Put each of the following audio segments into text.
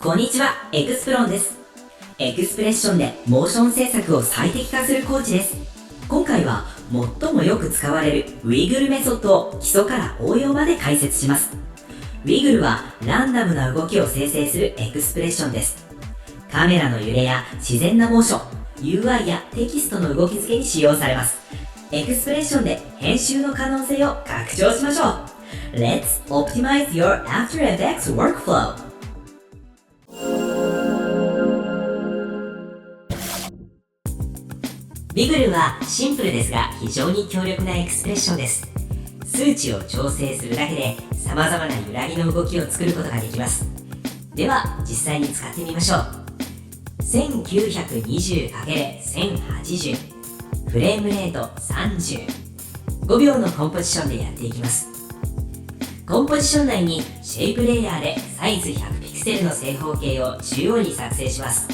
こんにちは、エクスプロンです。エクスプレッションでモーション制作を最適化するコーチです。今回は最もよく使われるウィグルメソッドを基礎から応用まで解説します。ウィグルはランダムな動きを生成するエクスプレッションです。カメラの揺れや自然なモーション、UI やテキストの動き付けに使用されます。エクスプレッションで編集の可能性を拡張しましょう。Let's optimize your After Effects workflow. ウィグルはシンプルですが非常に強力なエクスプレッションです。数値を調整するだけで様々な揺らぎの動きを作ることができます。では実際に使ってみましょう。1920×1080 フレームレート30、5秒のコンポジションでやっていきます。コンポジション内にシェイプレイヤーでサイズ100ピクセルの正方形を中央に作成します。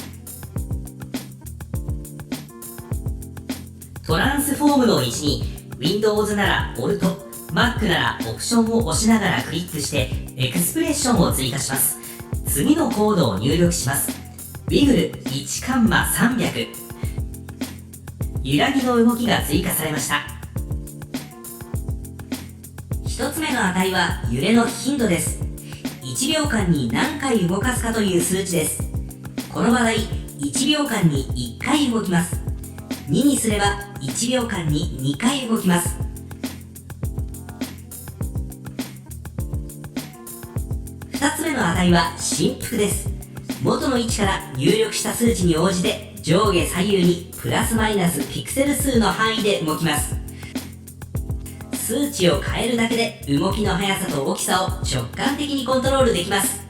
トランスフォームの位置に Windows なら Alt、Mac ならオプションを押しながらクリックしてエクスプレッションを追加します。次のコードを入力します。Wiggle1×300、揺らぎの動きが追加されました。一つ目の値は揺れの頻度です。1秒間に何回動かすかという数値です。この場合、1秒間に1回動きます。2にすれば1秒間に2回動きます。2つ目の値は振幅です。元の位置から入力した数値に応じて上下左右にプラスマイナスピクセル数の範囲で動きます。数値を変えるだけで動きの速さと大きさを直感的にコントロールできます。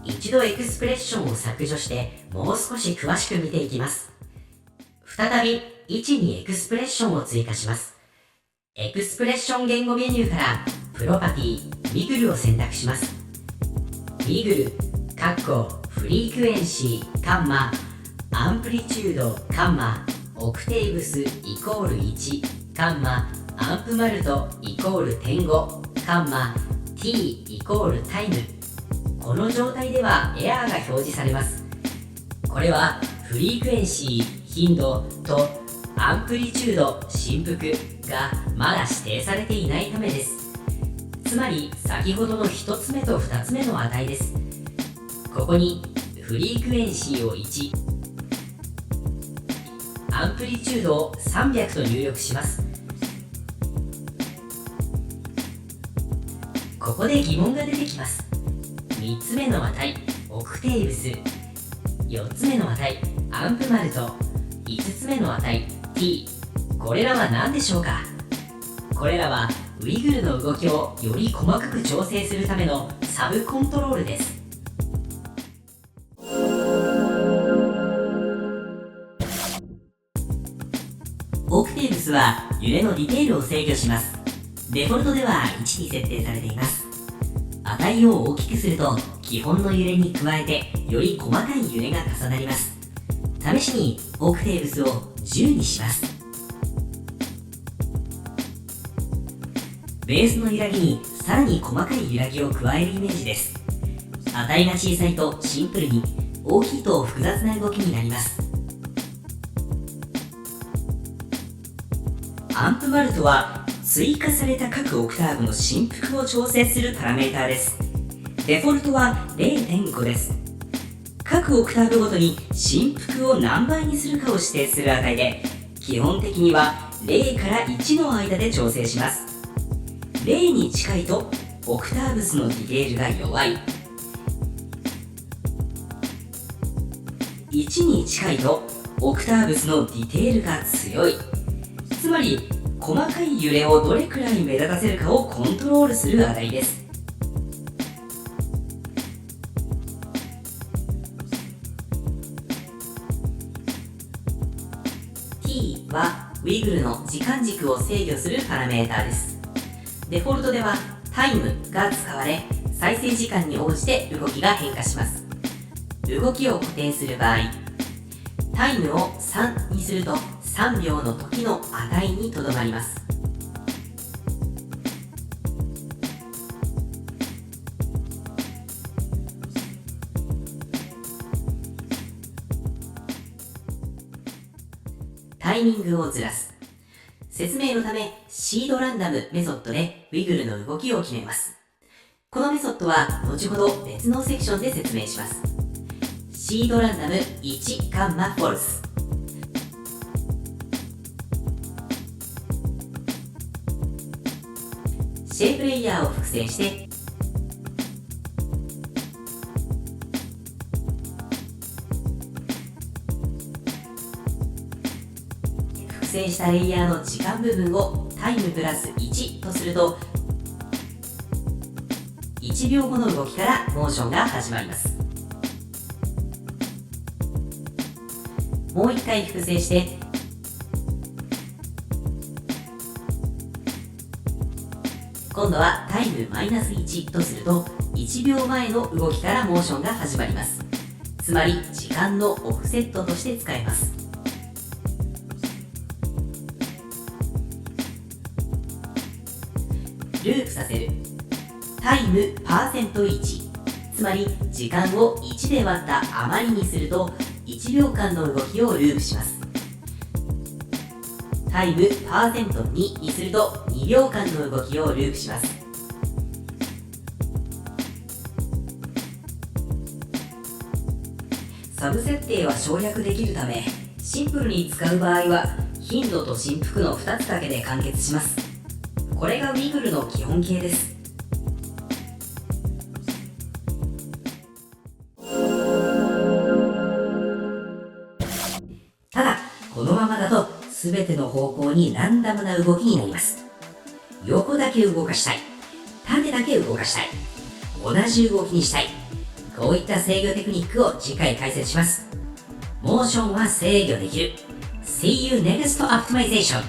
一度エクスプレッションを削除してもう少し詳しく見ていきます。再び位置にエクスプレッションを追加します。エクスプレッション言語メニューからプロパティ、Wiggleを選択します。Wiggle、フリークエンシー、アンプリチュード、オクテーブスイコール1、アンプマルトイコール点5、t イコールタイム。この状態ではエラーが表示されます。これはフリークエンシー、頻度とアンプリチュード、振幅がまだ指定されていないためです。つまり先ほどの1つ目と2つ目の値です。ここにフリークエンシーを1、アンプリチュードを300と入力します。ここで疑問が出てきます。3つ目の値、オクテーブス、4つ目の値、アンプマルト、5つ目の値、t、これらは何でしょうか？これらはウィグルの動きをより細かく調整するためのサブコントロールです。オクテーブスは揺れのディテールを制御します。デフォルトでは1に設定されています。値を大きくすると基本の揺れに加えてより細かい揺れが重なります。試しにオクテーブスを10にします。ベースの揺らぎにさらに細かい揺らぎを加えるイメージです。値が小さいとシンプルに、大きいと複雑な動きになります。アンプマルトは追加された各オクターブの振幅を調整するパラメーターです。デフォルトは 0.5 です。各オクターブごとに振幅を何倍にするかを指定する値で、基本的には0から1の間で調整します。0に近いとオクターブスのディテールが弱い。1に近いとオクターブスのディテールが強い。つまり細かい揺れをどれくらい目立たせるかをコントロールする値です。t は Wiggle の時間軸を制御するパラメーターです。デフォルトではタイムが使われ、再生時間に応じて動きが変化します。動きを固定する場合、タイムを3にすると3秒の時の値にとどまります。タイミングをずらす。説明のため、シードランダムメソッドで Wiggle の動きを決めます。このメソッドは後ほど別のセクションで説明します。シードランダム1カンマフォルス。シェイプレイヤーを複製して、複製したレイヤーの時間部分をタイムプラス1とすると、1秒後の動きからモーションが始まります。もう一回複製して、今度はタイムマイナス1とすると、1秒前の動きからモーションが始まります。つまり時間のオフセットとして使えます。ループさせる。タイムパーセント1、つまり時間を1で割った余りにすると1秒間の動きをループします。タイムパーセント2にすると2秒間の動きをループします。サブ設定は省略できるため、シンプルに使う場合は頻度と振幅の2つだけで完結します。これが Wiggle の基本形です。ただ、このままだと全ての方向にランダムな動きになります。横だけ動かしたい、縦だけ動かしたい、同じ動きにしたい。こういった制御テクニックを次回解説します。モーションは制御できる。See you next optimization!